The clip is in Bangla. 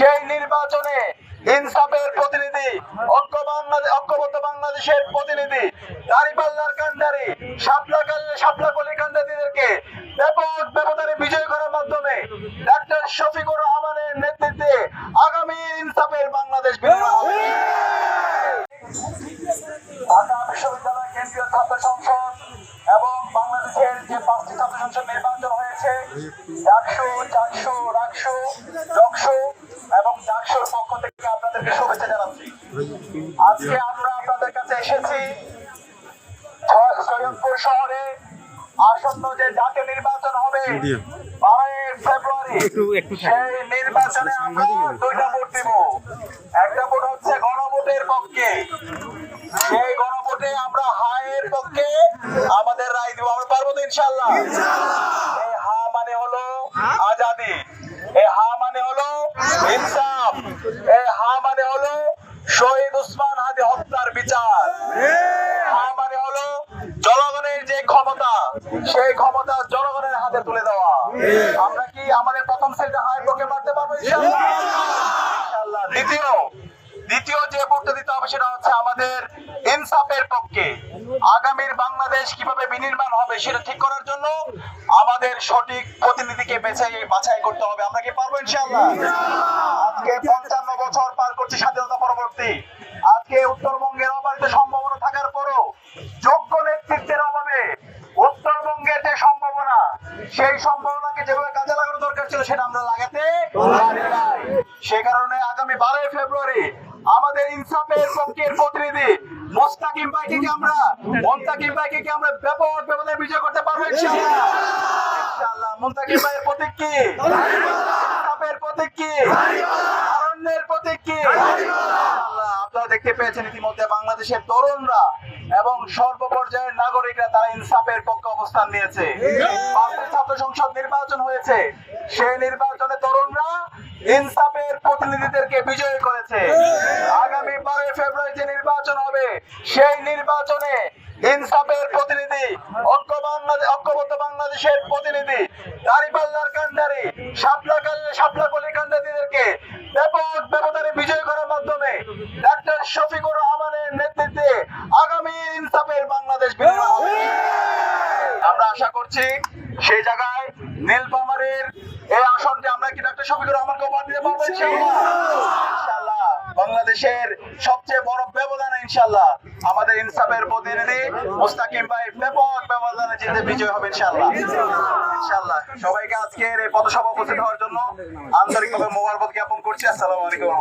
সেই নির্বাচনে ইনসাফের প্রতিনিধি, ঐক্যবদ্ধ বাংলাদেশের প্রতিনিধি, দাঁড়িপাল্লার কান্ডারি, শাপলা কান্ডারিদেরকে ব্যাপক ব্যবধানে বিজয় করার মাধ্যমে ডাক্তার শফিকুর রহমানের নেতৃত্বে আগামী ইনসাফের বাংলাদেশ বিনির্মাণ হবে। ঢাকা বিশ্ববিদ্যালয় কেন্দ্রীয় ছাত্র সংসদ এবং বাংলাদেশের যে 5টি ছাত্র সংসদ নির্বাচন হয়েছে, ডাকসু, চাকসু, রাকসু, ডকসু এবং ডাকসুর পক্ষ থেকে আপনাদেরকে শুভেচ্ছা জানাচ্ছি। আজকে আমরা আপনাদের কাছে এসেছি সৈয়দপুর শহরে আসন্ন যে জাতীয় নির্বাচন হবে 12 ফেব্রুয়ারি, সেই নির্বাচনে আমরা 2টা ভোট দিব। একটা ভোট হচ্ছে গণভোটের পক্ষে, সেই গণভোটে আমরা হায়ের পক্ষে আমাদের রায় দিব। আমরা পারবো তো ইনশাআল্লাহ? এই হা মানে হলো আজাদি, এই হা মানে হলো ইনসাফ, এই হা মানে হলো শহীদ ওসমান হাদি হত্যার বিচার, হা মানে হলো জনগণের যে ক্ষমতা, সেই ক্ষমতা জনগণের হাতে তুলে দেওয়া। আমরা কি আমাদের প্রথম সেটে হায়ের পক্ষে মারতে পারবো ইনশাআল্লাহ? ইনশাআল্লাহ। দ্বিতীয় যে ভোটটা দিতে হবে সেটা হচ্ছে আমাদের ইনসাফের পক্ষে। আগামীর বাংলাদেশ কিভাবে বিনির্মাণ হবে সেটা ঠিক করার জন্য আমাদের সঠিক প্রতিনিধিকে বাছাই করতে হবে। আমরা কি পারবো ইনশাআল্লাহ? আজকে 55 বছর পার করছি স্বাধীনতা পরবর্তী। আজকে উত্তরবঙ্গের অবারিত সম্ভাবনা থাকার পরও যোগ্য নেতৃত্বের অভাবে উত্তরবঙ্গের যে সম্ভাবনা, সেই সম্ভাবনাকে যেভাবে কাজে লাগানো দরকার ছিল সেটা আমরা লাগাতে পারি নাই। সে কারণে আগামী 12 ফেব্রুয়ারি আমাদের ইনসাফের পক্ষের প্রতিনিধি মুস্তাকিম ভাইকে কি আমরা ব্যাপক ব্যবধানে বিজয় করতে পারবো ইনশাআল্লাহ? ইনশাআল্লাহ। মুস্তাকিম ভাইয়ের প্রতীক কি? ইনসাফের প্রতীক কি? তারুণ্যের প্রতীক কি? ইনশাআল্লাহ। আপনারা দেখতে পেয়েছেন ইতিমধ্যে বাংলাদেশের তরুণরা এবং সর্বপর্যায়ের নাগরিকরা তারা ইনসাফের পক্ষে অবস্থান নিয়েছে। 5টি ছাত্র সংসদ নির্বাচন হয়েছে, সেই নির্বাচনে তরুণরা ইনসাফের প্রতিনিধিদেরকে বিজয়ী করেছে। আগামী 12 ফেব্রুয়ারি যে নির্বাচন হবে, সেই নির্বাচনে ইনসাফের প্রতিনিধি, ঐক্যবদ্ধ বাংলাদেশের প্রতিনিধি, দাঁড়িপাল্লার কান্ডারি, শাপলা কান্ডারিদেরকে ব্যাপক ব্যবধানে বিজয় করার মাধ্যমে ডাক্তার শফিকুর রহমানের নেতৃত্বে আগামী ইনসাফের বাংলাদেশ বিনির্মাণ হবে। আমরা আশা করছি সেই জায়গায় নীলফামারীর এই আসনটি আমরা কি ডাক্তার শফিকুর রহমানকে উপহার দিতে পারবো ইনশাআল্লাহ? বাংলাদেশের সবচেয়ে বড় ব্যবধানে ইনশাআল্লাহ আমাদের ইনসাফের প্রতিনিধি মুস্তাকিম ভাই ব্যাপক ব্যবধানে জিতে বিজয় হবে ইনশাআল্লাহ। ইনশাআল্লাহ। সবাইকে আজকের এই পথসভা উপস্থিত হওয়ার জন্য আন্তরিকভাবে মোবারকবাদ জ্ঞাপন করছি। আসসালামু আলাইকুম।